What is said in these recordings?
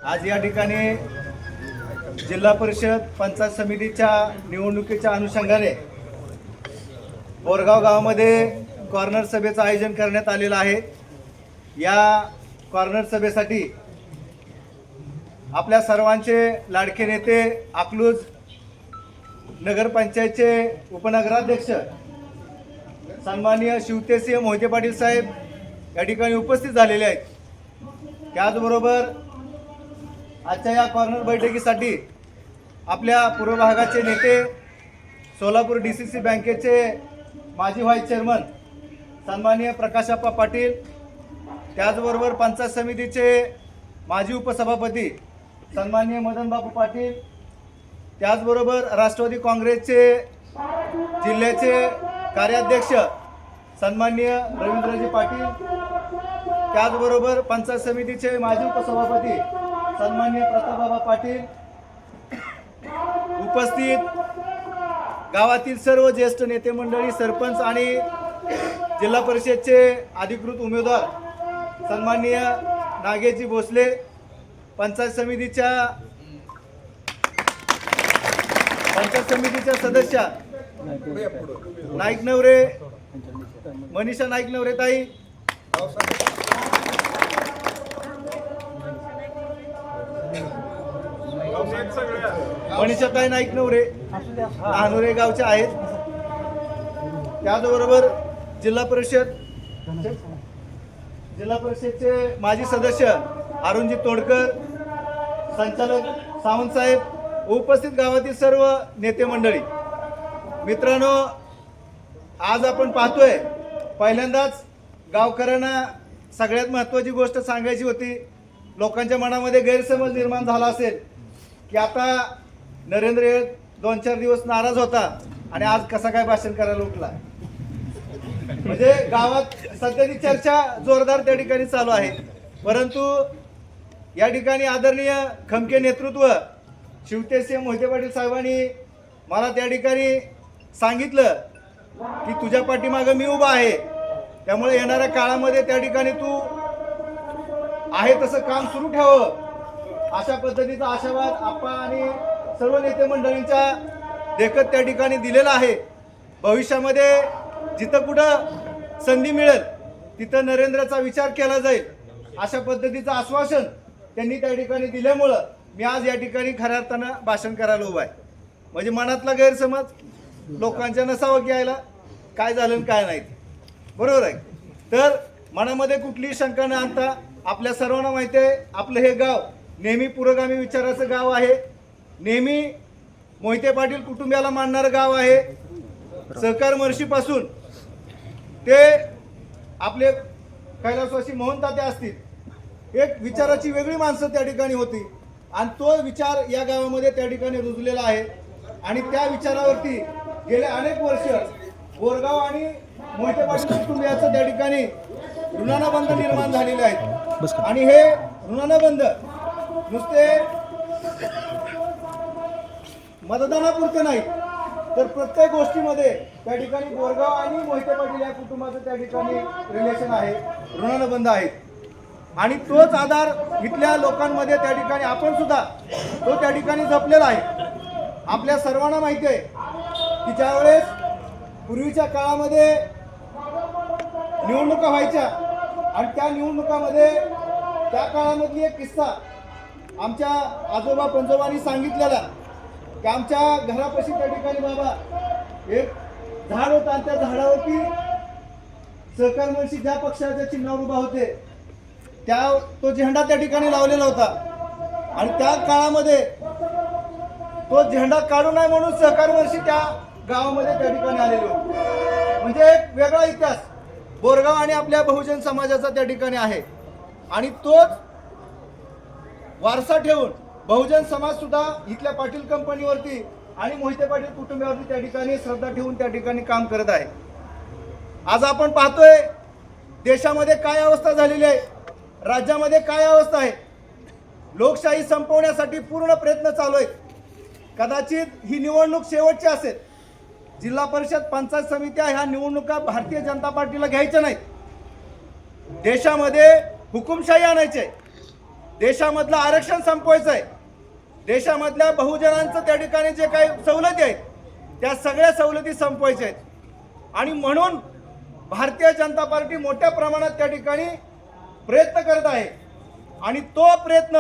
आज या ठिकाणी जिल्हा परिषद पंचायत समितीच्या निवडणुकीच्या अनुषंगाने बोरगाव गावामध्ये कॉर्नर सभेचं आयोजन करण्यात आलेलं आहे। या कॉर्नर सभेसाठी आपल्या सर्वांचे लाडके नेते अकलूज नगरपंचायतचे उपनगराध्यक्ष सन्माननीय शिवतेसिंह मोहिते पाटील साहेब या ठिकाणी उपस्थित झालेले आहेत। त्याचबरोबर आजच्या या कॉर्नर बैठकीसाठी आपल्या पूर्व भागाचे नेते सोलापूर DCC बँकेचे माजी व्हाईस चेअरमन सन्माननीय प्रकाशप्पा पाटील, त्याचबरोबर पंचायत समितीचे माजी उपसभापती सन्माननीय मदन बापू पाटील, त्याचबरोबर राष्ट्रवादी काँग्रेसचे जिल्ह्याचे कार्याध्यक्ष सन्माननीय रवींद्रजी पाटील, त्याचबरोबर पंचायत समितीचे माजी उपसभापती सन्माननीय प्रतापबाबा पाटील, उपस्थित गावातील सर्व ज्येष्ठ नेते मंडळी, सरपंच आणि जिल्हा परिषदचे अधिकृत उमेदवार सन्माननीय नागेशजी भोसले, पंचायत समितीच्या सदस्य नाईक नवरे, मनीषा नाईक नवरे ताई, मनीषाताई नाईक नवरे अनोरे गावचे आहेत। त्याचबरोबर जिल्हा परिषदचे माजी सदस्य अरुणजी तोडकर, संचालक सावंत साहेब, उपस्थित गावातील सर्व नेते मंडळी, मित्रांनो, आज आपण पाहतोय पहिल्यांदाच गावकऱ्यांना सगळ्यात महत्त्वाची गोष्ट सांगायची होती। लोकांच्या मनामध्ये गैरसमज निर्माण झाला असेल की आता नरेंद्र 2-4 दिवस नाराज होता आणि आज कसा काय भाषण करायला उठला। म्हणजे गावात सध्या ती चर्चा जोरदार त्या ठिकाणी चालू आहे। परंतु या ठिकाणी आदरणीय खमके नेतृत्व शिवतेसिंह मोहिते पाटील साहेबांनी मला त्या ठिकाणी सांगितलं की तुझ्या पाठीमागे मी उभा आहे, त्यामुळे येणाऱ्या काळामध्ये त्या ठिकाणी तू आहे तसं काम सुरू ठेवावं, अशा पद्धतीचा आशावाद आप्पा आणि सर्व नेते मंडळींच्या देखत त्या ठिकाणी दिलेला आहे। भविष्यामध्ये जिथं कुठं संधी मिळेल तिथं नरेंद्रचा विचार केला जाईल, अशा पद्धतीचं आश्वासन त्यांनी त्या ठिकाणी दिल्यामुळं मी आज या ठिकाणी खऱ्या अर्थानं भाषण करायला उभा आहे। म्हणजे मनातला गैरसमज लोकांच्या नसावं की यायला काय झालं आणि काय नाही, बरोबर आहे। तर मनामध्ये कुठलीही शंका न आणता आपल्या सर्वांना माहिती आहे आपलं हे गाव नेहमी पुरोगामी विचाराचं गाव आहे, नेहमी मोहिते पाटील कुटुंबियाला मानणारं गाव आहे। सहकार महर्षीपासून ते आपले कैलासवासी मोहन तात्या असतील, एक विचाराची वेगळी माणसं त्या ठिकाणी होती आणि तो विचार या गावामध्ये त्या ठिकाणी रुजलेला आहे। आणि त्या विचारावरती गेले अनेक वर्ष बोरगाव आणि मोहिते पाटील कुटुंबियाचं त्या ठिकाणी ऋणानुबंध निर्माण झालेले आहेत। आणि हे ऋणानुबंध नुसते मतदानापुरते नाही तर प्रत्येक गोष्टीमध्ये त्या ठिकाणी बोरगाव आणि मोहिते पाटील या कुटुंबाचं त्या ठिकाणी रिलेशन आहे, ऋणानुबंध आहेत। आणि तोच आधार इथल्या लोकांमध्ये त्या ठिकाणी आपण सुद्धा तो त्या ठिकाणी जपलेला आहे। आपल्या सर्वांना माहिती आहे की ज्यावेळेस पूर्वीच्या काळामध्ये निवडणुका व्हायच्या आणि त्या निवडणुकामध्ये त्या काळामधली एक किस्सा आमच्या आजोबा पंजोबांनी सांगितलेला की आमच्या घरापाशी त्या ठिकाणी बाबा एक झाड होतं आणि त्या झाडावरती सहकार महर्षी ज्या पक्षाच्या चिन्हावर उभा होते तो झेंडा त्या ठिकाणी लावलेला होता आणि त्या काळामध्ये तो झेंडा काढू नये म्हणून सहकार महर्षी त्या गावामध्ये त्या ठिकाणी आलेले होते। म्हणजे एक वेगळा इतिहास बोरगाव आणि आपल्या बहुजन समाजाचा त्या ठिकाणी आहे आणि तोच वारसा ठेवून बहुजन समाज सुद्धा इथल्या पाटील कंपनीवरती आणि मोहिते पाटील कुटुंबावरती त्या ठिकाणी श्रद्धा ठेवून त्या ठिकाणी काम करत आहे। आज आपण पाहतोय देशामध्ये काय अवस्था झालेली आहे, राज्यामध्ये काय अवस्था आहे। लोकशाही संपवण्यासाठी पूर्ण प्रयत्न चालू आहेत। कदाचित ही निवडणूक शेवटची असेल। जिल्हा परिषद पंचायत समित्या ह्या निवडणुका भारतीय जनता पार्टीला घ्यायच्या नाहीत। देशामध्ये हुकुमशाही आणायची आहे देशामधलं आरक्षण संपवायचं आहे. देशामधल्या बहुजनांचं त्या ठिकाणी जे काही सवलती आहेत त्या सगळ्या सवलती संपवायच्या आहेत. आणि म्हणून भारतीय जनता पार्टी मोठ्या प्रमाणात त्या ठिकाणी प्रयत्न करत आहे. आणि तो प्रयत्न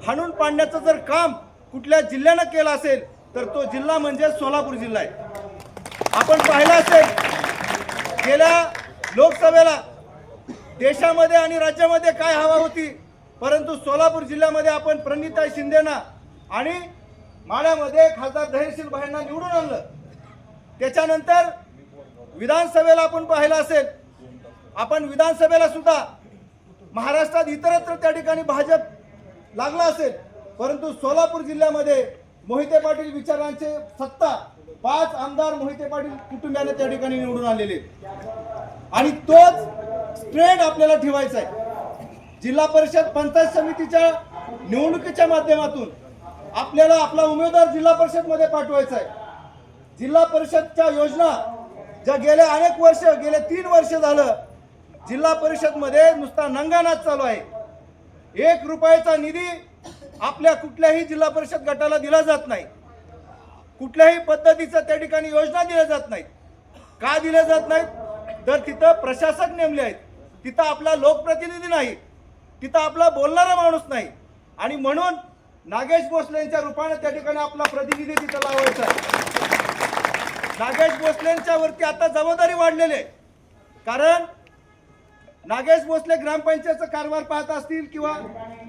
हाणून पाडण्याचं जर काम कुठल्या जिल्ह्यानं केलं असेल तर तो जिल्हा म्हणजे सोलापूर जिल्हा आहे. आपण पाहिलं असेल गेल्या लोकसभेला देशामध्ये आणि राज्यामध्ये काय हवा होती, परंतु सोलापूर जिल्ह्यामध्ये आपण प्रणिताई शिंदेना आणि माढ्यामध्ये खासदार धैर्यशील भाईंना निवडून आणलं. त्याच्यानंतर विधानसभेला आपण पाहिलं असेल, आपण विधानसभेला सुद्धा महाराष्ट्रात इतरत्र त्या ठिकाणी भाजप लागला असेल, परंतु सोलापूर जिल्ह्यामध्ये मोहिते पाटील विचारांचे सत्ता 5 आमदार मोहिते पाटील कुटुंबियाने त्या ठिकाणी निवडून आलेले आणि तोच ट्रेंड आपल्याला ठेवायचा आहे. जिल्हा परिषद पंचायत समितीच्या निवडणुकीच्या माध्यमातून आपल्याला आपला उमेदवार जिल्हा परिषद मध्ये पाठवायचा आहे. जिल्हा परिषदच्या योजना ज्या गेल्या अनेक वर्ष गेले 3 वर्ष झालं जिल्हा परिषद मध्ये नुसता नंगानाच चालू आहे. 1 रुपयाचा निधी आपल्या कुठल्याही जिल्हा परिषद गटाला दिला जात नाही. कुठल्याही पद्धतीचं त्या ठिकाणी योजना दिल्या जात नाहीत. का दिल्या जात नाहीत तर तिथं प्रशासक नेमले आहेत, तिथं आपला लोकप्रतिनिधी नाही, तिथं आपला बोलणारा माणूस नाही. आणि म्हणून नागेश भोसलेंच्या रूपाने त्या ठिकाणी आपला प्रतिनिधी तिथं लावायचा आहे. नागेश भोसलेंच्या वरती आता जबाबदारी वाढलेली आहे. कारण नागेश भोसले ग्रामपंचायतचा कारभार पाहत असतील किंवा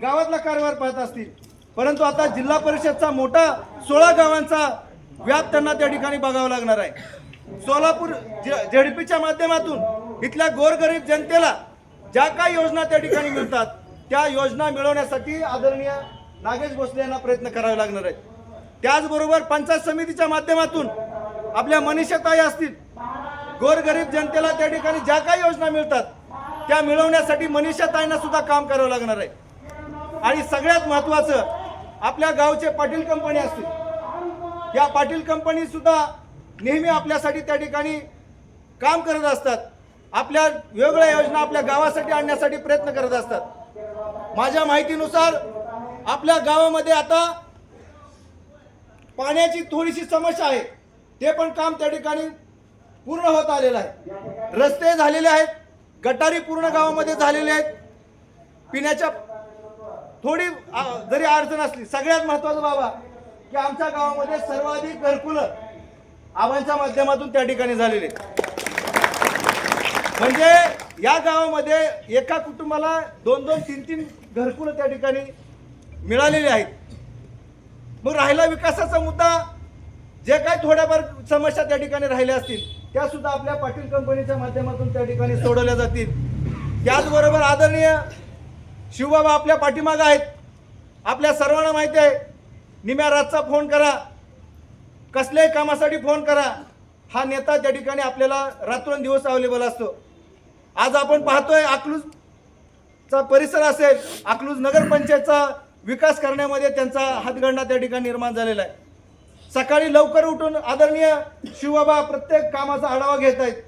गावातला कारभार पाहत असतील, परंतु आता जिल्हा परिषदचा मोठा 16 गावांचा व्याप त्यांना त्या ठिकाणी बघावं लागणार आहे. सोलापूर झेडपीच्या माध्यमातून इथल्या गोरगरीब जनतेला ज्या काही योजना त्या ठिकाणी मिळतात त्या योजना मिळवण्यासाठी आदरणीय नागेश भोसले यांना प्रयत्न करावे लागणार आहेत. त्याचबरोबर पंचायत समितीच्या माध्यमातून आपल्या मनीषाताई असतील, गोरगरीब जनतेला त्या ठिकाणी ज्या काही योजना मिळतात त्या मिळवण्यासाठी मनीषाताईंना सुद्धा काम करावं लागणार आहे. आणि सगळ्यात महत्त्वाचं आपल्या गावचे पाटील कंपनी असतील, या पाटील कंपनी सुद्धा नेहमी आपल्यासाठी त्या ठिकाणी काम करत असतात. आपल्या वेगवेगळ्या योजना आपल्या गावासाठी आणण्यासाठी प्रयत्न करत असतात. माझ्या माहितीनुसार आपल्या गावामध्ये आता पाण्याची थोडीशी समस्या आहे, ते पण काम त्या ठिकाणी पूर्ण होत आलेलं आहे. रस्ते झालेले आहेत, गटारी पूर्ण गावामध्ये झालेले आहेत. पिण्याच्या थोडी जरी अडचण असली, सगळ्यात महत्त्वाचं बाबा की आमच्या गावामध्ये सर्वाधिक घरकुलं आबांच्या माध्यमातून त्या ठिकाणी झालेले. म्हणजे या गावामध्ये एका कुटुंबाला 2-2, 3-3 घरकुलं त्या ठिकाणी मिळालेली आहेत. मग राहिला विकासाचा मुद्दा, जे काही थोड्याफार समस्या त्या ठिकाणी राहिल्या असतील त्या सुद्धा आपल्या पाटील कंपनीच्या माध्यमातून त्या ठिकाणी सोडवल्या जातील. त्याचबरोबर आदरणीय शिवबाबा आपल्या पाठीमागे आहेत. आपल्या सर्वांना माहिती आहे, निम्या रातचा फोन करा, कसल्याही कामासाठी फोन करा, हा नेता त्या ठिकाणी आपल्याला रात्रंदिवस अवेलेबल असतो. आज आपण पाहतोय अकलूजचा परिसर असेल, अकलूज नगरपंचायतचा विकास करण्यामध्ये त्यांचा हातगंडा त्या ठिकाणी निर्माण झालेला आहे. सकाळी लवकर उठून आदरणीय शिवबाबा प्रत्येक कामाचा आढावा घेत आहेत.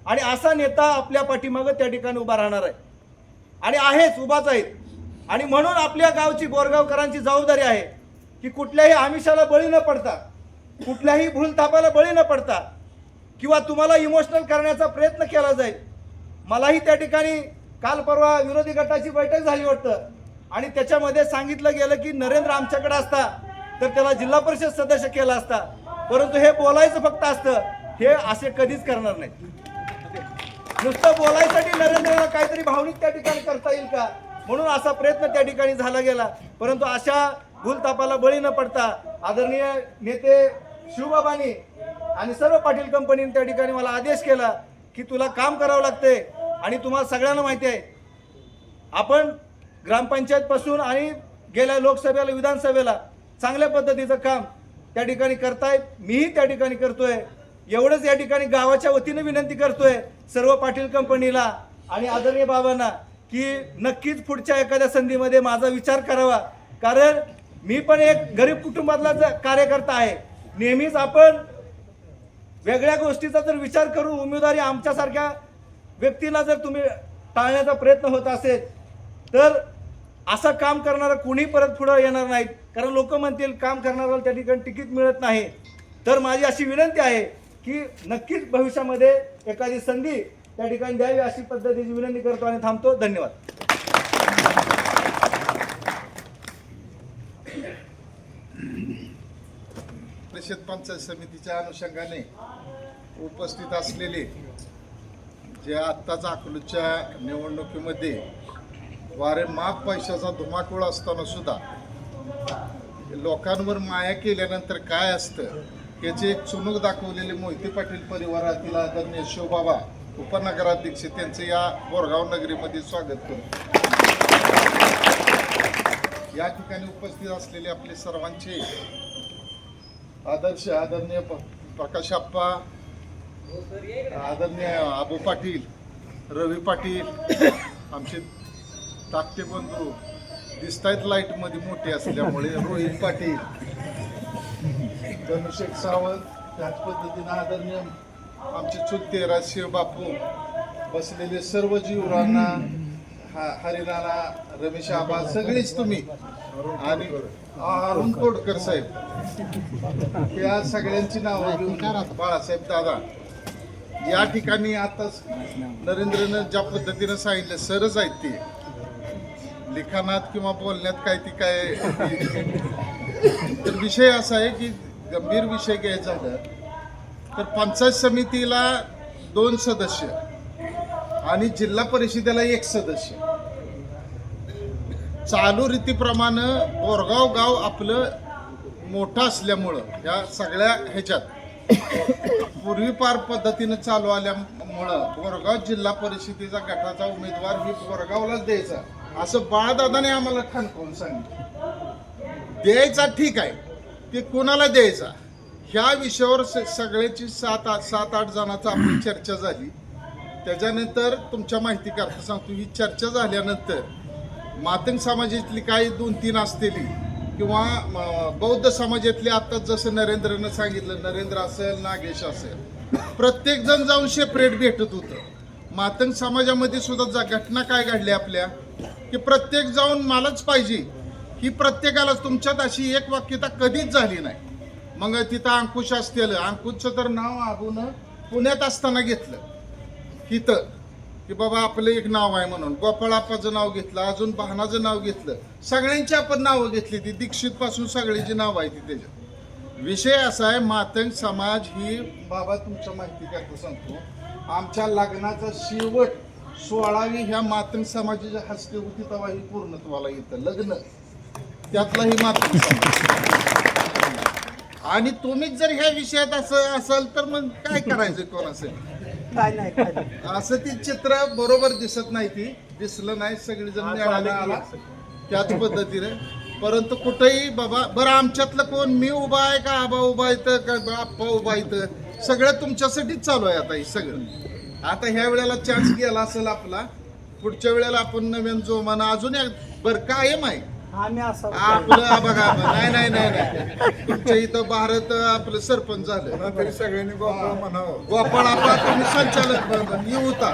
आणि असा नेता आपल्या पाठीमागे त्या ठिकाणी उभा राहणार आहे आणि आहेच, उभाच आहेत. आणि म्हणून आपल्या गावची, बोरगावकरांची जबाबदारी आहे की कुठल्याही आमिषाला बळी न पडता, कुठल्याही भूलथापाला बळी न पडता किंवा तुम्हाला इमोशनल करण्याचा प्रयत्न केला जाईल. मलाही त्या ठिकाणी काल परवा विरोधी गटाची बैठक झाली वाटतं आणि त्याच्यामध्ये सांगितलं गेलं की नरेंद्र आमच्याकडे असता तर त्याला जिल्हा परिषद सदस्य केला असता, परंतु हे बोलायचं फक्त असतं, हे असे कधीच करणार नाही. नुसतं बोलायसाठी नरेंद्रला काहीतरी भावनिक त्या ठिकाणी करता येईल का म्हणून असा प्रयत्न त्या ठिकाणी झाला गेला. परंतु अशा भूलतापाला बळी न पडता आदरणीय नेते शिवबाबांनी आणि सर्व पाटील कंपनीने त्या ठिकाणी मला आदेश केला की तुला काम करावं लागते. आणि तुम्हाला सगळ्यांना माहिती आहे, आपण ग्रामपंचायत पासून आणि गेल्या लोकसभेला, विधानसभेला चांगल्या पद्धतीचं काम त्या ठिकाणी करताय, मीही त्या ठिकाणी करतोय. एवढंच या ठिकाणी गावाच्या वतीने विनंती करतोय सर्व पाटील कंपनीला आणि आदरणीय बाबांना की नक्कीच पुढच्या एखाद्या संधीमध्ये माझा विचार करावा. कारण मी पण एक गरीब कुटुंबातला कार्यकर्ता आहे. नेहमीच आपण वेगळ्या गोष्टीचा जर विचार करून उमेदवारी आमच्यासारख्या व्यक्तीला जर तुम्ही टाळण्याचा प्रयत्न होत असेल तर असं काम करणारा कोणी परत पुढं येणार नाहीत, कारण लोक म्हणतील काम करणाऱ्याला त्या ठिकाणी तिकीट मिळत नाही. तर माझी अशी विनंती आहे की नक्कीच भविष्यामध्ये एखादी संधी त्या ठिकाणी द्यावी अशी पद्धतीची विनंती करतो आणि थांबतो. धन्यवाद. परिषद पंचायत समितीच्या अनुषंगाने उपस्थित असलेले जे आत्ताच अकलूजच्या निवडणुकीमध्ये वारेमाप पैशाचा धुमाकूळ असताना सुद्धा लोकांवर माया केल्यानंतर काय असतं याची एक चुणूक दाखवलेले मोहिते पाटील परिवारातील आदरणीय शिवबाबा उपनगराध्यक्ष त्यांचे या बोरगाव नगरीमध्ये स्वागत करतो. या ठिकाणी उपस्थित असलेले आपले सर्वांचे आदरणीय प्रकाश आप्पा, आदरणीय आबू पाटील, रवी पाटील, आमचे धाकटे बंधू दिसतायत लाईट मध्ये मोठे असल्यामुळे, रोहित पाटील, धनुषेक सावंत, त्याच पद्धतीने आदरणीय आमचे चुलते राजशिव बापू, बसलेले सर्व जीवरांना, हरिनाना, रमेश आबा, सगळेच तुम्ही आणि अरुण तोडकर साहेब, या सगळ्यांची नावं घेऊन बाळासाहेब दादा या ठिकाणी आताच नरेंद्रनं ज्या पद्धतीनं सांगितलं सरच आहेत ते लिखाणात किंवा बोलण्यात काय ती काय. तर विषय असा आहे की गंभीर विषय घ्यायचा झाला तर पंचायत समितीला 2 सदस्य आणि जिल्हा परिषदेला 1 सदस्य. चालू रीतीप्रमाणे बोरगाव गाव आपलं मोठं असल्यामुळं या सगळ्या ह्याच्यात पूर्वीपार पद्धतीनं चालू आल्यामुळं बोरगाव जिल्हा परिषदेचा गटाचा उमेदवार ही बोरगावलाच द्यायचा असं बाळदादाने आम्हाला ठणकावून सांगितलं. द्यायचा ठीक आहे, ते कोणाला द्यायचा ह्या विषयावर सगळ्याची 7-8 जणांचा आपली चर्चा झाली. त्याच्यानंतर तुमच्या माहिती करता सांगतो, ही चर्चा झाल्यानंतर मातंग समाजातली काही 2-3 असलेली किंवा बौद्ध समाजातले आत्ताच जसं नरेंद्रनं सांगितलं, नरेंद्र असेल, नागेश असेल, प्रत्येक जण जाऊन सेपरेट भेटत होतं. मातंग समाजामध्ये सुद्धा घटना काय घडल्या आपल्या की प्रत्येक जाऊन मलाच पाहिजे ही प्रत्येकालाच, तुमच्यात अशी एक वाक्यता कधीच झाली नाही. मग तिथं अंकुश असतील, अंकुशचं तर नाव आबून पुण्यात असताना घेतलं इथं की बाबा आपलं एक नाव आहे म्हणून, गोपाळाप्पाचं नाव घेतलं, अजून बहानाचं नाव घेतलं, सगळ्यांची आपण नावं घेतली. ती दीक्षित पासून सगळ्यांची नाव आहे ती. त्याच्यात विषय असा आहे, मातंग समाज ही बाबा तुमच्या माहिती करता सांगतो, आमच्या लग्नाचा शेवट 16वी ह्या मातंग समाजाच्या हस्ते होती तेव्हा ही पूर्णत्वाला येतं लग्न, त्यातला ही मातंग समाज. आणि तुम्हीच जर ह्या विषयात असं असाल तर मग काय करायचं कोण असेल असं ती चित्र बरोबर दिसत नाही, ती दिसलं नाही, सगळेजण मिळाला आला त्याच पद्धतीने. परंतु कुठेही बाबा बरं आमच्यातलं कोण, मी उभा आहे का आबा उभा आहे का आप्पा उभा आहे, सगळं तुमच्यासाठीच चालू आहे आता हे सगळं. आता ह्या वेळेला चान्स गेला असेल आपला, पुढच्या वेळेला आपण नवीन जोमाना अजून बरं कायम आहे आपलं बघा. नाही तुमच्या इथं भारत आपलं सरपंच झालं तरी सगळ्यांनी गोपाळ आपला तुम्ही संचालक होता,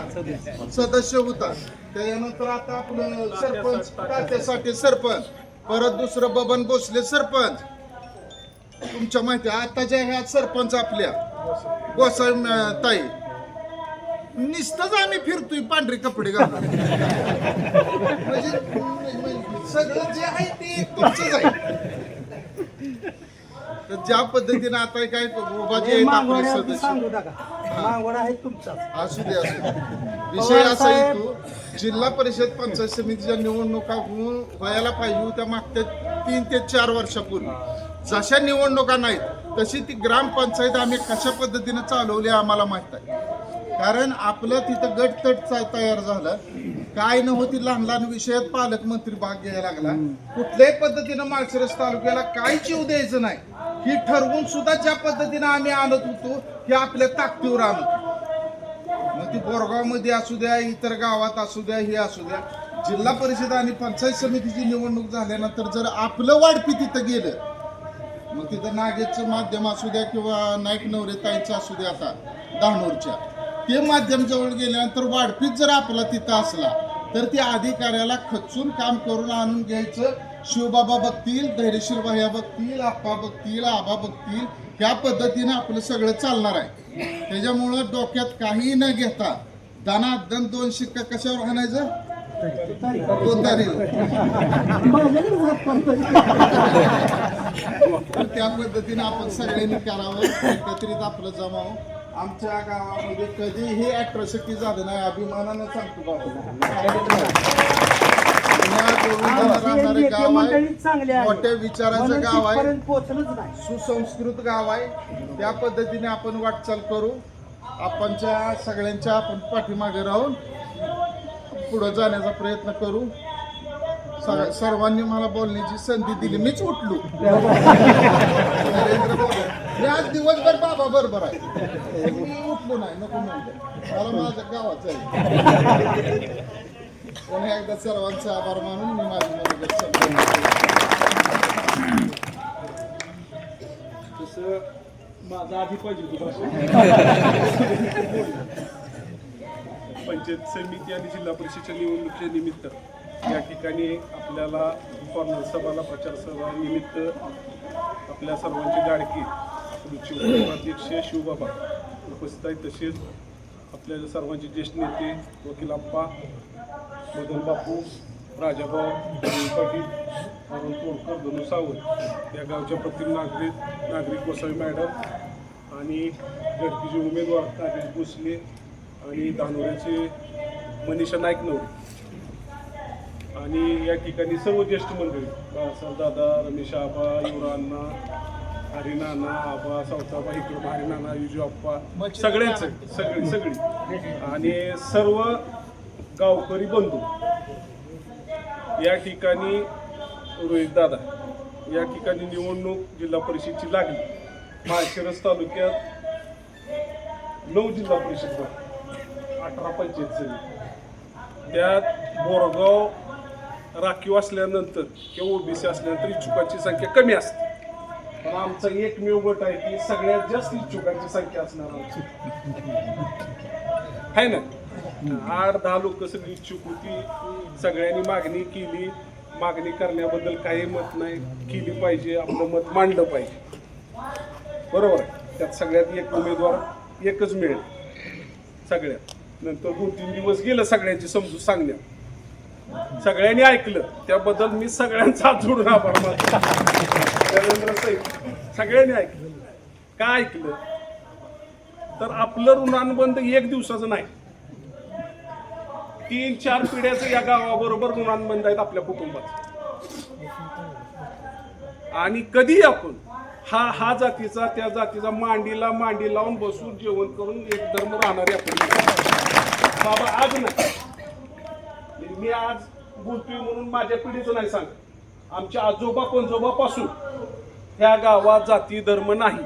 सदस्य होता, त्यानंतर आता आपलं सरपंच त्यासाठी सरपंच, परत दुसरं बबन भोसले सरपंच. तुमच्या माहिती आताच्या ह्या सरपंच आपल्या गोसाई ताई नुसतंच आम्ही फिरतोय पांढरे कपडे घालून. म्हणजे सगळं जे आहे ते तुमचंच आहे. तर ज्या पद्धतीने आता काय असू दे विषय असा येतो, जिल्हा परिषद पंचायत समितीच्या निवडणुका होऊन व्हायला पाहिजे होत्या मागच्या 3 ते 4 वर्षापूर्वी. जशा निवडणुका नाहीत तशी ती ग्रामपंचायत आम्ही कशा पद्धतीने चालवली आम्हाला माहित आहे. कारण आपलं तिथं गटतट तयार झालं, काय नव्हती लहान लहान विषयात पालकमंत्री भाग घ्यायला लागला. कुठल्याही पद्धतीनं माळशिरस तालुक्याला काय जीव द्यायचं नाही ही ठरवून सुद्धा ज्या पद्धतीनं आम्ही आणत होतो हे आपल्या ताकदीवर आणत. मग ती बोरगावमध्ये असू द्या, इतर गावात असू द्या, हे असू द्या, जिल्हा परिषद आणि पंचायत समितीची निवडणूक झाल्यानंतर जर आपलं वाढपी तिथं गेलं, मग तिथं नागेशचं माध्यम असू द्या किंवा नाईक नवरेताईंचं असू द्या, आता दानोरच्या ते माध्यम जवळ गेल्यानंतर वाढपीत जर आपला तिथं असला तर त्या अधिकाऱ्याला खचून काम करून आणून घ्यायचं. शिवबाबा बघतील, धैर्यशील भैया बघतील, आप्पा बघतील, आबा बघतील, ह्या पद्धतीने आपलं सगळं चालणार आहे. त्याच्यामुळं डोक्यात काही न घेता दनादन 2 शिक्का कशावर आणायचं, त्या पद्धतीने आपण सगळ्यांनी करावं, एकत्रित आपलं जमावं. आमच्या गावामध्ये कधीही अॅट्रॉसिटी झालं नाही, अभिमानानं सांगतो बाबा. राहणारे गाव आहे, मोठ्या विचाराचं गाव आहे, सुसंस्कृत गाव आहे. त्या पद्धतीने आपण वाटचाल करू. आपणच्या सगळ्यांच्या आपण पाठीमागे राहून पुढे जाण्याचा प्रयत्न करू. सर्वांनी मला बोलण्याची संधी दिली, मीच उठलो. नरेंद्र मोदी मी आज दिवसभर बाबा बरोबर आहे, मी उठलो नाही, नको म्हणतो, मला माझ्या गावाचं आहे. पुन्हा एकदा सर्वांचे आभार मानून मी माझी मदत तसं माझा आधी पाहिजे पंचायत समिती आणि जिल्हा परिषदेच्या निवडणुकीच्या निमित्त या ठिकाणी आपल्याला कॉर्नर सभाला प्रचार सभा निमित्त आपल्या सर्वांची गाडकी अध्यक्ष शिवबाबा उपस्थित आहेत. तसेच आपल्या सर्वांचे ज्येष्ठ नेते वकील आप्पा, मदन बापू, राजाभाऊ, पाटील, अरुण तोडकर, धनु सावंत, या गावच्या प्रथम नागरिक गोसावी मॅडम आणि गडकीचे उमेदवार नागेश भोसले आणि धानोऱ्याचे मनीषा नाईकनवरे आणि या ठिकाणी सर्व ज्येष्ठ मंडळी बाळासाहेब दादा, रमेश आबा, युवरांना, हरिनाना, आबा, सावताबा, इकडं हरिनाना, युजू आप्पा, सगळ्यांचं सगळी आणि सर्व गावकरी बंधू या ठिकाणी. रोहित दादा, या ठिकाणी निवडणूक जिल्हा परिषदची लागली. माळशिरस तालुक्यात 9 जिल्हा परिषद, 18 पंचायत समिती, त्यात बोरगाव राखीव असल्यानंतर किंवा ओबीसी असल्यानंतर इच्छुकांची संख्या कमी असते. पण आमचा एकमेव गट आहे की सगळ्यात जास्त इच्छुकांची संख्या असणार आहे ना. 8-10 लोक सगळी इच्छुक होती. सगळ्यांनी मागणी केली. मागणी करण्याबद्दल काही मत नाही, केली पाहिजे, आपलं मत मांडलं पाहिजे, बरोबर आहे. त्यात सगळ्यात एक उमेदवार एकच मिळेल सगळ्यात. नंतर 2-3 दिवस गेलं सगळ्यांची समजून सांगण्यात. सगळ्यांनी ऐकलं, त्याबद्दल मी सगळ्यांचा हात जोडून आभार मानतो. सगळ्यांनी ऐकलं. का ऐकलं तर आपलं ऋणानुबंध 1 दिवसाचं नाही, 3-4 पिढ्याचं या गावाबरोबर ऋणानुबंध आहेत आपल्या कुटुंबात. आणि कधी आपण हा जातीचा त्या जातीचा मांडीला मांडी लावून बसून जेवण करून एक धर्म राहणारे आपण बाबा आज नाही. मी आज बोलतोय म्हणून माझ्या पिढीचं नाही सांगत. आमच्या आजोबा पंजोबापासून ह्या गावात जाती धर्म नाही.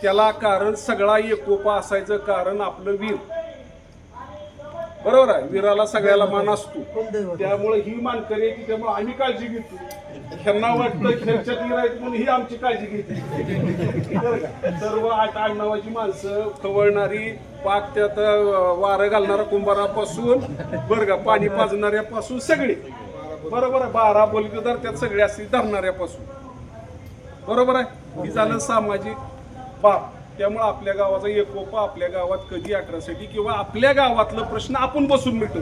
त्याला कारण सगळा एकोपा असायचं कारण आपलं वीर, बरोबर आहे. वीराला सगळ्याला मान असतो, त्यामुळे ही मानकरी आहे की त्यामुळे आम्ही काळजी घेतो. त्यांना वाटतं खेळच्यात वीर आहेत म्हणून ही आमची काळजी घेते. सर्व 8 नावाची माणसं खवळणारी, पाक त्यात वारं घालणारा कुंभारापासून बरं का पाणी पाजणाऱ्यापासून सगळे, बरोबर आहे. 12 बलिदार त्यात सगळे असतील धरणाऱ्यापासून, बरोबर आहे. ही झालं सामाजिक बाब. त्यामुळे आपल्या गावाचा एकोपा, आपल्या गावात कधी अट्रॉसिटी किंवा आपल्या गावातलं प्रश्न आपण बसून मिटवू,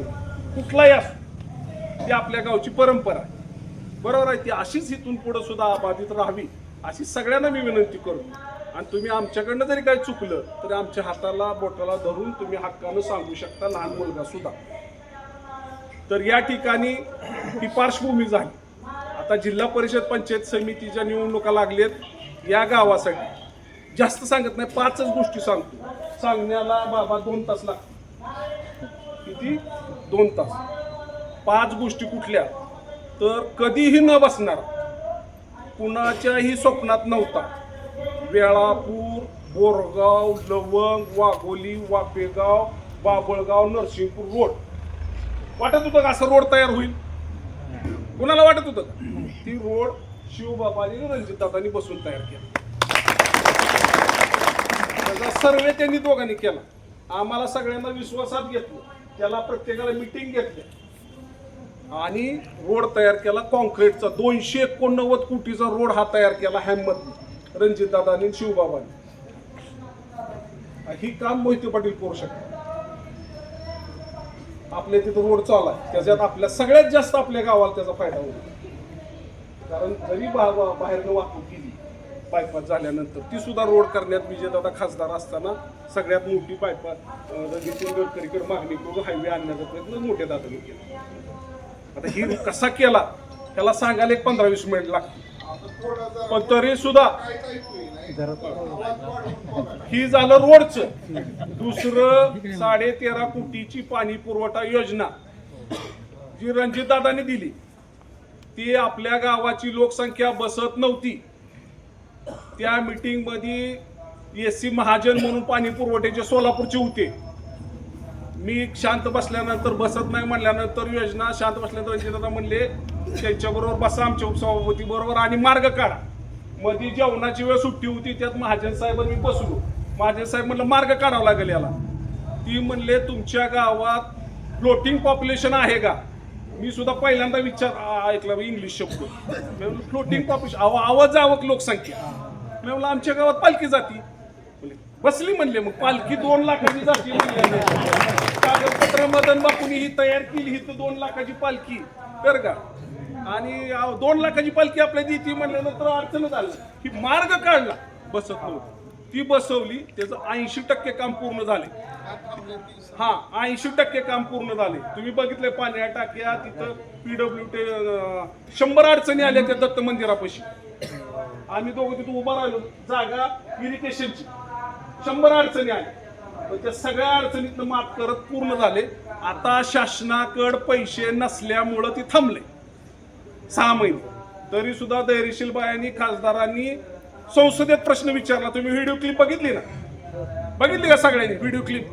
कुठलाही असो, ती आपल्या गावची परंपरा आहे, बरोबर आहे. ती अशीच इथून पुढे सुद्धा अबाधित राहावी अशी सगळ्यांना मी विनंती करतो. आणि तुम्ही आमच्याकडनं जरी काही चुकलं तरी आमच्या हाताला बोटाला धरून तुम्ही हक्कानं सांगू शकता, लहान मुलगा सुद्धा. तर या ठिकाणी ही पार्श्वभूमी झाली. आता जिल्हा परिषद पंचायत समितीच्या निवडणुका लागलेत. या गावासाठी जास्त सांगत नाही, 5च गोष्टी सांगतो. सांगण्याला बाबा 2 तास लागतात. किती? 2 तास. 5 गोष्टी कुठल्या तर कधीही न बसणार, कुणाच्याही स्वप्नात नव्हता. वेळापूर, बोरगाव, लवंग, वाघोली, वापेगाव, बाबळगाव, नरसिंगपूर रोड वाटत होतं का असं रोड तयार होईल? कुणाला वाटत होतं? ती रोड शिवबाबांनी रणजितदादांनी बसून तयार केला. त्याचा सर्वे त्यांनी दोघांनी केला. आम्हाला सगळ्यांना विश्वासात घेतलं त्याला प्रत्येकाला मिटिंग घेतल्या आणि रोड तयार केला कॉन्क्रीटचा 289 कोटीचा रोड हा तयार केला हॅममधून रणजितदादांनी शिवबाबांनी. ही काम मोहिते पाटील करू शकतात. आपल्या तिथं रोड चालू आहे त्याच्यात आपल्या सगळ्यात जास्त आपल्या गावाला त्याचा फायदा होतो. कारण जरी बाहेरनं वाहतूक केली बायपास झाल्यानंतर ती सुद्धा रोड करण्यात विजयदादा खासदार असताना सगळ्यात मोठी बायपास नितीन गडकरीकडे मागणी करून हायवे आणण्याचा प्रयत्न मोठ्या दादाने केला. आता ही कसा केला त्याला सांगायला एक 15-20 मिनिट लागते. पण तरी सुद्धा ही झालं रोडचं. दुसरं 13.5 कोटीची पाणी पुरवठा योजना जी रणजितदादांनी दिली ती आपल्या गावाची लोकसंख्या बसत नव्हती. त्या मीटिंग मध्ये एस सी महाजन म्हणून पाणी पुरवठ्याचे सोलापूरचे होते. मी शांत बसल्यानंतर बसत नाही म्हणल्यानंतर योजना शांत बसल्यानंतर रणजितदादा म्हणले त्यांच्याबरोबर बसा आमच्या उपसभापती बरोबर आणि मार्ग काढा. मध्ये जेवणाची वेळ सुट्टी होती त्यात महाजन साहेबांनी बसलो. महाजन साहेब म्हणलं मार्ग काढावा लागेल याला. ती म्हणले तुमच्या गावात फ्लोटिंग पॉप्युलेशन आहे का. मी सुद्धा पहिल्यांदा ऐकला इंग्लिश शब्द. फ्लोटिंग पॉप्युलेशन आवाज आवक लोकसंख्या. मी म्हणलं आमच्या गावात पालखी जाती. बसली म्हणले मग पालखी 2 लाखाची जाती म्हणले. कागदपत्र मदन बापूंनी ही तयार केली ही तर 2 लाखाची पालखी बरं का. आणि 2 लाखाची पालखी आपल्या देती म्हणल्यानंतर अडचणच आलं. ही मार्ग काढला बसत नव्हतं. ती बसवली त्याचं 80% काम पूर्ण झाले. 80% काम पूर्ण झाले. तुम्ही बघितले पाण्या टाक्या तिथं PWT 100 अडचणी आल्या त्या दत्त मंदिरापाशी. आम्ही दोघं तिथं उभा राहिलो. जागा इरिगेशनची 100 अडचणी आल्या. पण त्या सगळ्या अडचणीतनं मात करत पूर्ण झाले. आता शासनाकडे पैसे नसल्यामुळं ती थांबले 6 महिने. तरी सुद्धा धैर्यशील बायांनी खासदारांनी संसदेत प्रश्न विचारला. तुम्ही व्हिडिओ क्लिप बघितली ना. बघितली का सगळ्यांनी व्हिडिओ क्लिप.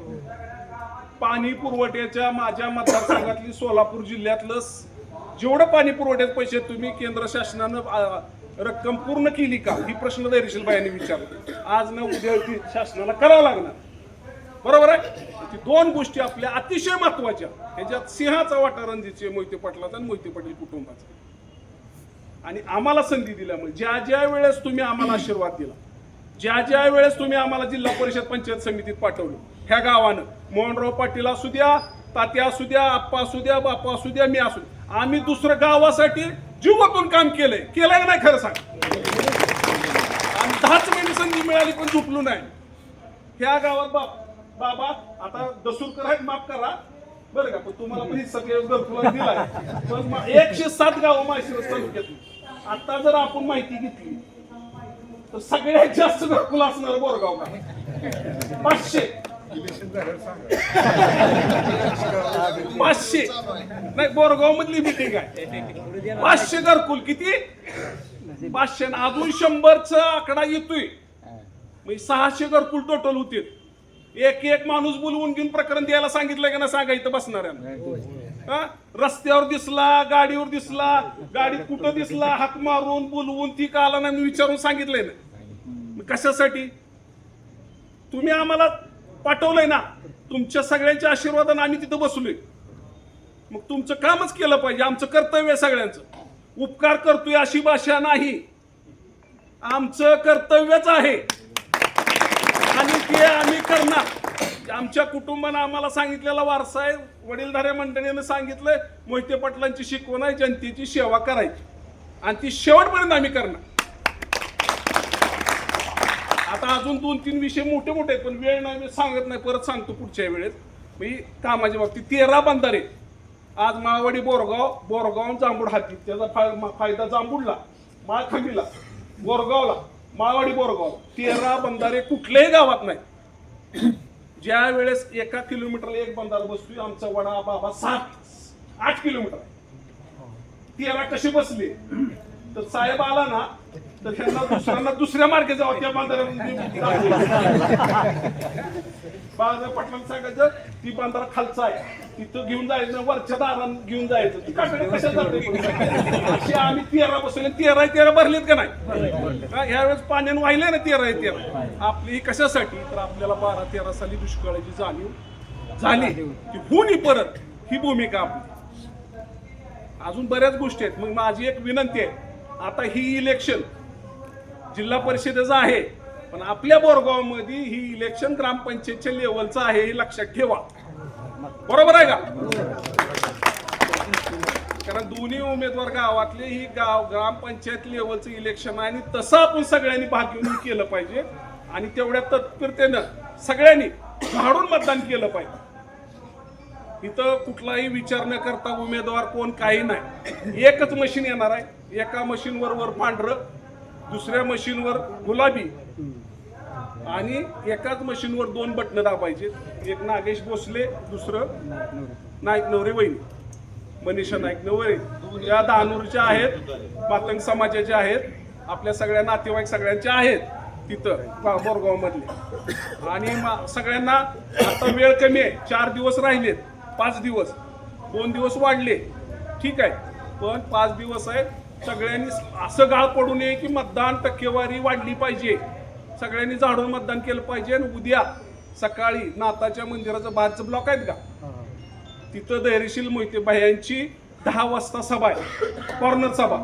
पाणी पुरवठ्याच्या माझ्या मतदारसंघातली सोलापूर जिल्ह्यातलं जेवढं पाणी पुरवठ्याचे पैसे तुम्ही केंद्र शासनानं रक्कम पूर्ण केली का ही प्रश्न धैर्यशील बायांनी विचारला. आज ना उद्या ती शासनाला करावं लागणार. बरोबर आहे. ती 2 गोष्टी आपल्या अतिशय महत्वाच्या. ह्याच्यात सिंहाचा वाटा रणजित मोहिते पाटलाचा आणि मोहिते पाटील कुटुंबाचा. आणि आम्हाला संधी दिल्यामुळे ज्या वेळेस तुम्ही आम्हाला आशीर्वाद दिला ज्या वेळेस तुम्ही आम्हाला जिल्हा परिषद पंचायत समितीत पाठवलं ह्या गावानं मोहनराव पाटील असू द्या तात्या असू द्या आप्पा असू द्या बाप्पा असू द्या मी असू द्या आम्ही दुसऱ्या गावासाठी जीवातून काम केलंय नाही खरं सांग. आम्ही 10च महिने संधी मिळाली पण झुकलो नाही. ह्या गावात बाबा आता दसूरकर आहेत माफ करा बरं का. पण तुम्हाला पण सगळे घरकुला दिलाय. पण 107 गावं माळशिरस तालुक्यातली. आता जर आपण माहिती घेतली तर सगळ्यात जास्त घरकुला असणार बोरगाव का 500 नाही बोरगाव मधली मिटिंग आहे. 500 घरकुल किती 500 अजून 100चा आकडा येतोय. म्हणजे 600 घरकुल टोटल होते. एक माणूस बोलवून घेऊन प्रकरण द्यायला सांगितलं का ना सांगायचं बसणाऱ्या. रस्त्यावर दिसला गाडीवर दिसला गाडीत कुठं दिसला हाक मारून बोलवून ती का आला ना मी विचारून सांगितलंय ना. कशासाठी तुम्ही आम्हाला पाठवलंय ना. तुमच्या सगळ्यांच्या आशीर्वादाने आम्ही तिथं बसलोय. मग तुमचं कामच केलं पाहिजे. आमचं कर्तव्य आहे सगळ्यांचं. उपकार करतोय अशी भाषा नाही. आमचं कर्तव्यच आहे आणि ते आम्ही करणार. आमच्या कुटुंबानं आम्हाला सांगितलेला वारसा आहे. वडीलधाऱ्या मंडळीनं सांगितलंय मोहिते पाटलांची शिकवण आहे जनतेची सेवा करायची आणि ती शेवटपर्यंत आम्ही करणार. आता अजून 2-3 विषय मोठे आहेत पण वेळ नाही मी सांगत नाही परत सांगतो पुढच्या वेळेस. मी कामाच्या बाबतीत 13 बंधारे आज माळवाडी बोरगाव जांभूड हाती त्याचा फायदा जांभूडला माळखांबीला बोरगावला माळवाडी बोरगाव 13 बंधारे कुठल्याही गावात नाही. ज्या वेळेस 1 किलोमीटरला एक बंधारा बसतोय आमचा वडा बाबा 7-8 किलोमीटर 13 कसे बसले तर साहेब आला ना तर त्यांना दुसऱ्या मार्गे जावं त्या बांधारा पाटलांना सांगायचं ती बंधारा खालचा आहे तिथं घेऊन जायचं वरच्या दारात घेऊन जायचं. ती काकडे कशा जाते अशी आम्ही 13 बसवले. 13 भरलेत का नाही. ह्यावेळेस पाण्यानं वाहिले ना 13 आपली कशासाठी तर आपल्याला 12-13 साली दुष्काळाची जाणीव झाली की होणी परत ही भूमिका आपली. अजून बऱ्याच गोष्टी आहेत. मग माझी एक विनंती आहे, आता ही इलेक्शन जिल्हा परिषदेचं आहे, पण आपल्या बोरगावमध्ये ही इलेक्शन ग्रामपंचायतच्या लेवलचं आहे हे लक्षात ठेवा. बरोबर आहे का? कारण दोन्ही उमेदवार गावातले ही ग्रामपंचायत लेवलचं इलेक्शन आहे आणि तसं आपण सगळ्यांनी भाग घेऊन केलं पाहिजे आणि तेवढ्या तत्परतेनं सगळ्यांनी झाडून मतदान केलं पाहिजे. इथं कुठलाही विचार न करता उमेदवार कोण काही नाही, एकच मशीन येणार आहे. एका मशीनवर वर पांढरं, दुसऱ्या मशीनवर गुलाबी आणि एकाच मशीनवर 2 बटणं दाबायचे. एक नागेश भोसले, दुसरं नाईक नवरे वहिनी मनीषा नाईक नवरे. या दानूरच्या आहेत, मातंग समाजाच्या आहेत, आपल्या सगळ्या नातेवाईक सगळ्यांच्या आहेत तिथं बोरगाव मधले. आणि सगळ्यांना आता वेळ कमी आहे, 4 दिवस राहिलेत, 5 दिवस, 2 दिवस वाढले, ठीक आहे, पण 5 दिवस आहे. सगळ्यांनी असं गाळ पडू नये की मतदान टक्केवारी वाढली पाहिजे. सगळ्यांनी झाडून मतदान केलं पाहिजे. आणि उद्या सकाळी नाताच्या मंदिराचं बाहेरचं ब्लॉक आहेत का, तिथं धैर्यशील मोहिते बायांची 10 वाजता सभा आहे, कॉर्नर सभा.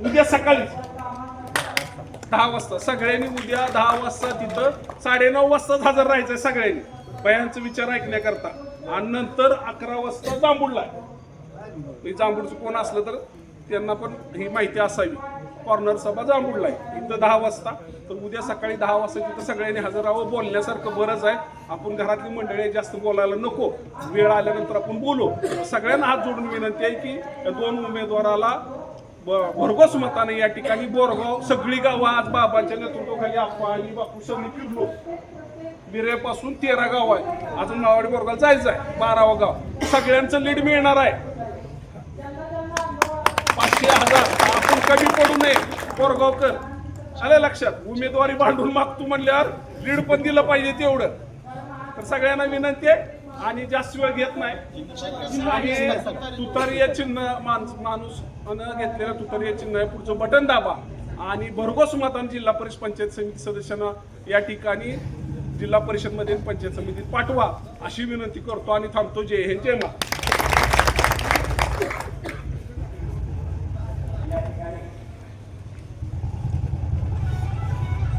उद्या सकाळी 10 वाजता सगळ्यांनी, उद्या 10 वाजता तिथं 9:30 वाजताच हजर राहायचंय सगळ्यांनी बायांचा विचार ऐकण्याकरता. आणि नंतर 11 वाजता जांभूळला आहे. जांभूळचं कोण असलं तर त्यांना पण ही माहिती असावी. कॉर्नर सभा जांभूळला आहे, इथं 10 वाजता. तर उद्या सकाळी 10 वाजता तिथं सगळ्यांनी हजर राहावं. बोलण्यासारखं बरंच आहे. आपण घरातली मंडळी जास्त बोलायला नको, वेळ आल्यानंतर आपण बोलू. सगळ्यांना हात जोडून विनंती आहे की या 2 उमेदवाराला भरघोस मताने या ठिकाणी बोरगाव सगळी गावं आज बाबांच्या नेतृत्वाखाली आप्पा आणि बापू सगळी फिरलो. बिरेपासून 13 गाव आहे, अजून नावाडी बोरगाव जायचं आहे 12वं गाव. सगळ्यांचं लीड मिळणार आहे. 500,000 आपण कमी पडू नये बोरगावकर. आलं लक्षात? उमेदवारी भांडून मागतो म्हणल्यावर लीड पण दिलं पाहिजे तेवढं. तर सगळ्यांना विनंती आहे आणि जास्त वेळ घेत नाही. आणि तुतारी या चिन्ह माणूस घेतलेलं तुतारी या चिन्ह आहे, पुढचं बटन दाबा आणि भरघोस मतांनी जिल्हा परिषद पंचायत समिती सदस्यांना या ठिकाणी जिल्हा परिषदमध्ये पंचायत समितीत पाठवा अशी विनंती करतो आणि थांबतो. जय हिंद, जय मा.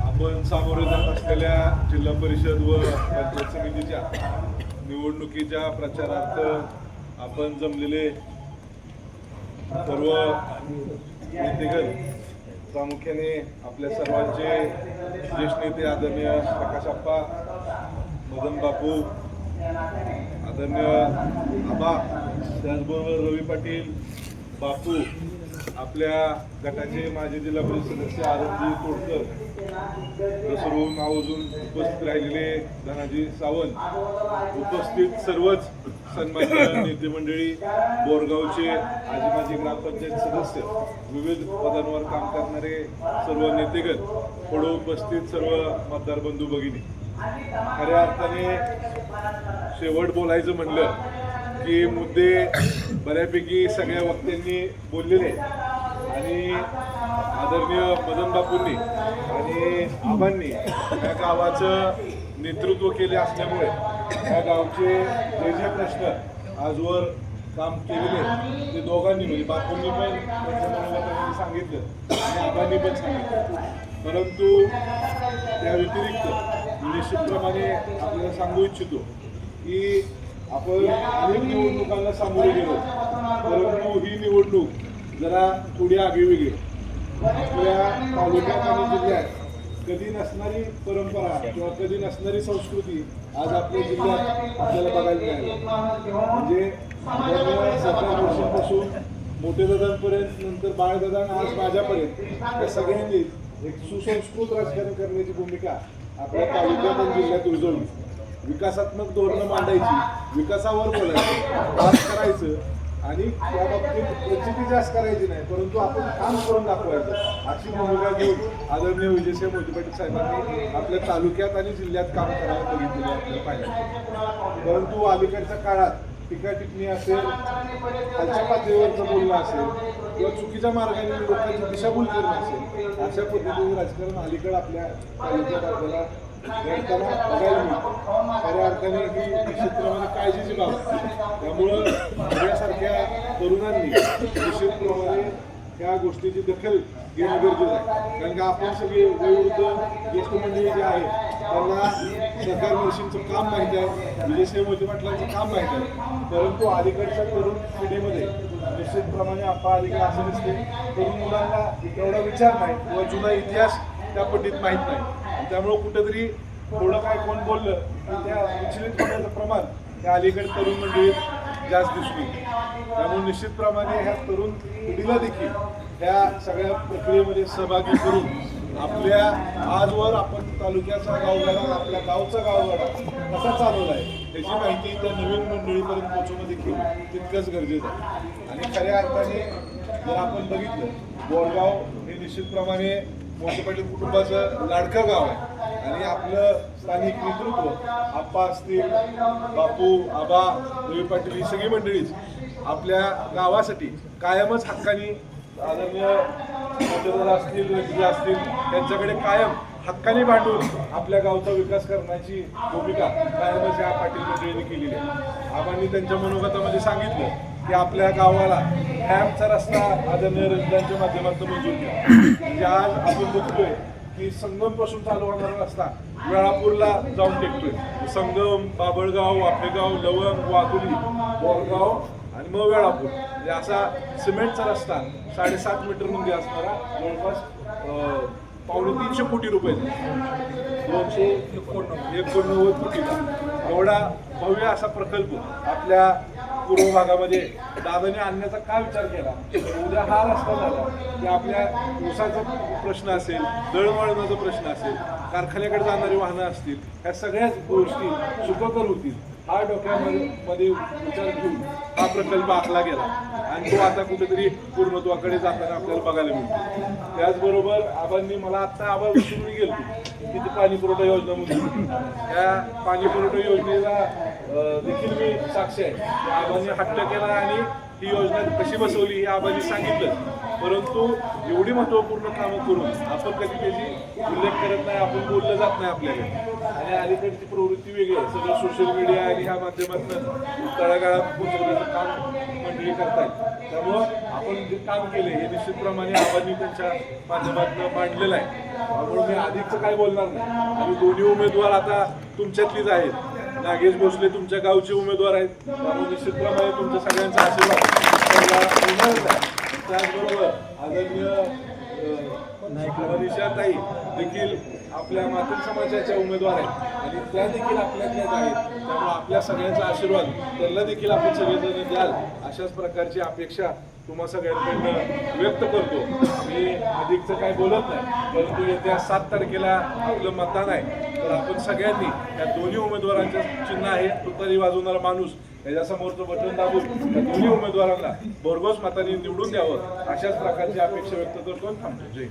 आपण सामोरे जात असलेल्या जिल्हा परिषद व पंचायत समितीच्या निवडणुकीच्या प्रचारार्थ आपण जमलेले सर्व नेतेगण, प्रामुख्याने आपल्या सर्वांचे ज्येष्ठ नेते आदरणीय प्रकाशप्पा, मदन बापू, आदरणीय आबा, त्याचबरोबर रवी पाटील, बापू, आपल्या गटाचे माजी जिल्हा परिषद सदस्य आरुणजी तोडकर, सर्व आवर्जून उपस्थित राहिलेले धनाजी सावंत, उपस्थित सर्वच सन्मान्य नेते मंडळी, बोरगावचे आजी माजी ग्रामपंचायत सदस्य, विविध पदांवर काम करणारे सर्व नेतेगण, पुढे उपस्थित सर्व मतदार बंधू भगिनी. खऱ्या अर्थाने शेवट बोलायचं म्हणलं की मुद्दे बऱ्यापैकी सगळ्या वक्त्यांनी बोललेले आणि आदरणीय मदन बापूंनी आणि आबांनी या गावाचं नेतृत्व केले असल्यामुळे या गावचे जे जे प्रश्न आजवर काम केलेले ते दोघांनी, म्हणजे बापूंनी पण त्यांच्या मनोगताने सांगितलं आणि आबांनी पण सांगितलं. परंतु त्या व्यतिरिक्त निश्चितप्रमाणे आपल्याला सांगू इच्छितो की आपण अनेक निवडणुकांना सामोरे गेलो, परंतु ही निवडणूक जरा थोडी आगळीवेगळी. आपल्या तालुक्यात आणि जिल्ह्यात कधी नसणारी परंपरा किंवा कधी नसणारी संस्कृती आज आपल्या जिल्ह्यात आपल्याला बघायला मिळाली. म्हणजे 17 वर्षांपासून मोठे दादांपर्यंत, नंतर बाळदादा, आज माझ्यापर्यंत या सगळ्यांनी एक सुसंस्कृत राजकारण करण्याची भूमिका आपल्या तालुक्यात आणि जिल्ह्यात रुजवली. विकासात्मक धोरणं मांडायची, विकासावर बोलायचं, काम करायचं आणि त्या बाबतीत प्रचिती जास्त करायची नाही, परंतु आपण काम करून दाखवायचं अशी भूमिका घेऊन आदरणीय विजयसिंह मोहिते पाटील साहेबांनी आपल्या तालुक्यात आणि जिल्ह्यात काम करायला बघितलेलं आपल्याला पाहिजे. परंतु अलीकडच्या काळात टीका टिप्पणी असेल, खालच्या पातळीवरचं बोलणं असेल किंवा चुकीच्या मार्गाने लोकांची दिशाभूल करणं असेल, अशा पद्धतीचं राजकारण अलीकडे आपल्या तालुक्यात आपल्याला घडताना बघायला मिळतं. खऱ्या अर्थाने ही निश्चितप्रमाणे काळजीची बाब आहे. त्यामुळं माझ्यासारख्या तरुणांनी निश्चितप्रमाणे या गोष्टीची दखल घेणं गरजेचं आहे. कारण का आपण सगळे वयोवृद्ध ज्येष्ठ मंडळी जे आहेत त्यांना सरकार वर्षींचं काम माहीत आहे, विजयसिंह मोहिते पाटलांचं काम माहीत आहे. परंतु अलीकडच्या तरुण पिढीमध्ये निश्चितप्रमाणे आपण अलीकडे असं दिसते तरुण मुलांना एवढा विचार नाही किंवा जुना इतिहास त्या पद्धतीत माहीत नाही. त्यामुळं कुठेतरी थोडं काय कोण बोललं की त्या विचलित होण्याचं प्रमाण त्या अलीकडे तरुण मंडळीत जास्त दिसून येते. त्यामुळे निश्चितप्रमाणे ह्या तरुण पिढीला देखील ह्या सगळ्या प्रक्रियेमध्ये सहभागी करून आपल्या आजवर आपण तालुक्याचा गावगाडा आपल्या गावचा गावगाडा कसा चालवला आहे त्याची माहिती त्या नवीन मंडळीपर्यंत पोहोचवणं देखील तितकंच गरजेचं आहे. आणि खऱ्या अर्थाने जर आपण बघितलं बोरगाव हे निश्चितप्रमाणे मोठे पाटील कुटुंबाचं लाडकं गाव आहे आणि आपलं स्थानिक नेतृत्व आप्पा असतील, बापू, आबा, रवी पाटील ही सगळी मंडळीच आपल्या गावासाठी कायमच हक्कानी आदरणीय मतदार असतील व्यक्ती असतील त्यांच्याकडे कायम हक्काने भांडून आपल्या गावचा विकास करण्याची भूमिका कायमच या पाटील मंडळींनी केलेली आहे. आबांनी त्यांच्या मनोगतामध्ये सांगितलं की आपल्या गावाला हॅमचा रस्ता आदरणीय रंजनाच्या माध्यमातून मंजूर केला. म्हणजे आज आपण बघतोय की संगमपासून चालू होणारा रस्ता वेळापूरला जाऊन टेकतोय. संगम, बाबळगाव, वाफेगाव, लवंग, वाघुली, बोरगाव आणि मग वेळापूर म्हणजे असा सिमेंटचा रस्ता 7.5 मीटर रुंदी असणारा जवळपास 250 कोटी रुपये 289 कोटीचा एवढा भव्य असा प्रकल्प आपल्या पूर्व भागामध्ये दादाने आणण्याचा का विचार केला. उद्या हा रस्ता झाला की आपल्या ऊसाचा प्रश्न असेल, दळणवळणाचा प्रश्न असेल, कारखान्याकडे जाणारी वाहनं असतील, ह्या सगळ्याच गोष्टी सुखकर होतील हा डोक्यामध्ये विचार घेऊन हा प्रकल्प आखला गेला आणि तो आता कुठेतरी पूर्णत्वाकडे जाताना आपल्याला बघायला मिळतो. त्याचबरोबर आबांनी मला आत्ता आबा विसरून गेलो की ती पाणी पुरवठा योजना म्हणून त्या पाणी पुरवठा योजनेला देखील मी साक्षी आहे. आबांनी हट्ट केला आणि ही योजना कशी बसवली हे आबांनी सांगितलं. परंतु एवढी महत्त्वपूर्ण कामं करून आपण कधी त्याची उल्लेख करत नाही, आपण बोललं जात नाही आपल्याकडे. आणि अलीकडची प्रवृत्ती वेगळी आहे. सगळं सोशल मीडिया आणि ह्या माध्यमातून तळागाळात पोचवण्याचं काम मंडळी करतायत. त्यामुळं आपण जे काम केले हे निश्चितप्रमाणे आबांनी त्यांच्या माध्यमातून मांडलेलं आहे. त्यामुळे मी अधिकचं काय बोलणार नाही. आणि दोन्ही उमेदवार आता तुमच्यातलीच आहेत. नागेश भोसले तुमच्या गावचे उमेदवार आहेत. त्यामुळे निश्चितप्रमाणे तुमच्या सगळ्यांचा आशीर्वाद मिळणारच आहे. त्याचबरोबर आदरणीय मनीषाताई देखील आपल्या मातृ समाजाच्या उमेदवार आहेत आणि त्या देखील आपल्यातल्याच आहेत. त्यामुळे आपल्या सगळ्यांचा आशीर्वाद त्यांना देखील आपण सगळेजण द्याल अशाच प्रकारची अपेक्षा तुम्हा सगळ्यांकडनं व्यक्त करतो. मी अधिकचं काय बोलत नाही, परंतु येत्या 7 तारखेला आपलं मतदान आहे. तर आपण सगळ्यांनी या दोन्ही उमेदवारांचं चिन्ह आहे तुतारी वाजवणारा माणूस याच्यासमोरचं बटन दाबून या दोन्ही उमेदवारांना भरघोस मतांनी निवडून द्यावं अशाच प्रकारची अपेक्षा व्यक्त करतो. थांबतो. जय